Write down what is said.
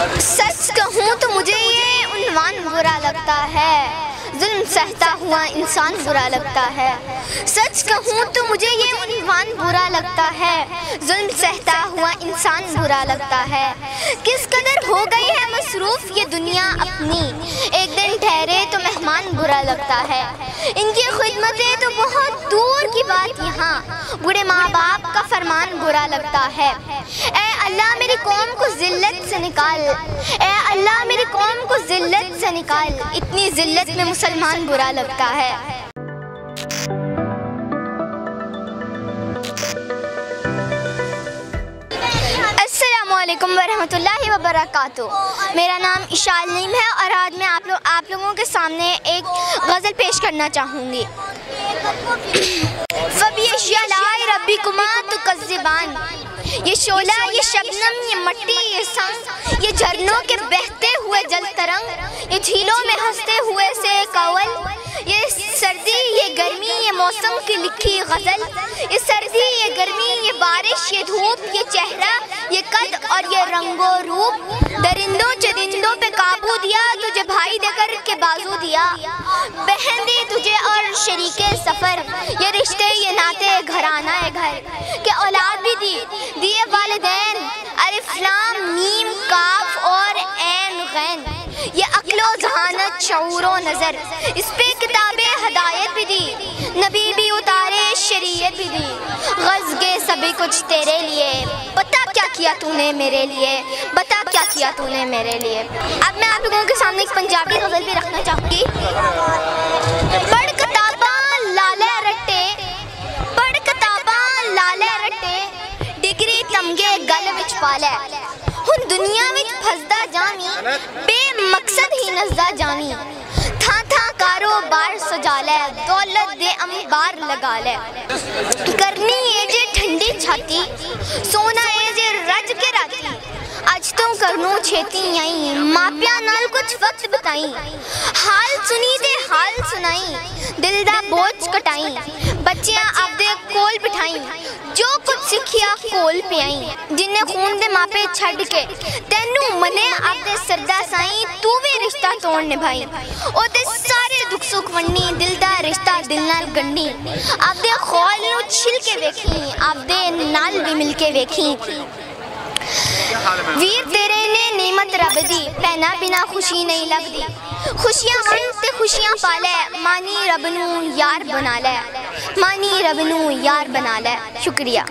सच कहूँ तो मुझे ये उन्वान बुरा लगता है, जुल्म सहता हुआ इंसान बुरा लगता है। सच कहूँ तो मुझे ये उन्वान बुरा लगता है, जुल्म सहता हुआ इंसान बुरा लगता है। किस कदर हो गई है मसरूफ़ ये दुनिया अपनी, एक दिन ठहरे तो मेहमान बुरा लगता है। इनकी खिदमतें तो बहुत दूर की बात, यहाँ बूढ़े माँ बाप का फरमान बुरा लगता है। ऐ अल्लाह मेरी कौम को ज़िल्लत से निकाल, ऐ अल्लाह मेरी कौम को ज़िल्लत से निकाल, इतनी ज़िल्लत में मुसलमान बुरा लगता है। अस्सलामुअलैकुम वरहमतुल्लाहि वबरकातुहू। मेरा नाम इशाल नीम है और आज मैं आप लोगों के सामने एक गज़ल पेश करना चाहूँगी। फ़बियशलाए रब्बिकुमा तुकज़्ज़िबान, ये शोला, ये शबनम, ये मट्टी, ये संग, ये झरनों के बहते हुए जल तरंग, ये झीलों में हंसते हुए से कौल, ये सर्दी, ये गर्मी, ये मौसम की लिखी गज़ल, ये सर्दी, ये गर्मी, ये बारिश, ये धूप, ये चेहरा, ये कद और ये रंगो रूप। दरिंदों चरिंदों पे काबू दिया, तुझे भाई देकर के बाजू दिया, बहन दी तुझे और शरीके सफ़र, ये रिश्ते, ये नाते, घराना है घर के औलाद भी दी, दिए वालिदैन, अलिफ लाम मीम काफ और ऐन गैन, ये अक्लो ज़हानत शऊरो नज़र, इस पे किताबे हदायत भी दी, नबी भी उतारे शरीयत भी दी, गज़्गे सभी कुछ तेरे लिए, बता क्या किया तूने मेरे लिए, बता क्या किया तूने मेरे लिए। अब मैं आप लोगों के सामने एक पंजाबी गज़ल भी रखना चाहूँगी। पढ़ किताबां लाले रट्टे, पढ़ किताबां लाले रट्टे, डिग्री तमगे गल विच पाले, हुण दुनिया विच फसदा जावी, बेमकसद ही नसदा जावी, था था कारोबार सजा ले, दौलत दे अंबार लगा ले, करनी है जे ठंडी छाती, सोना है जे रज के राती, अज तुम करनू छेती आई, मापिया नाल कुछ वक्त बताई, हाल सुनी ते हाल सुनाई, दिल दा बोझ कटाई, बच्चियां आपदे कोल बिठाई, जो कुछ सिखिया कोल पियाई, जिन्ने खून दे मापे छड़ के तेनू मने आपदे सरदा साई, तू भी रिश्ता तोड़ निभाई, ओदे सारे दुख सुख वंडी, दिल दा रिश्ता दिल नाल गंढी, आपदे खौल नू छिल के वेखी, आपदे नाल भी मिल के वेखी, वीर तेरे ने नेमत रब दी, पहना बिना खुशी नहीं लगदी, खुशियां मन ते खुशियां पाले, मानी रब नू यार बना ले, मानी रब नू यार बना ले। शुक्रिया।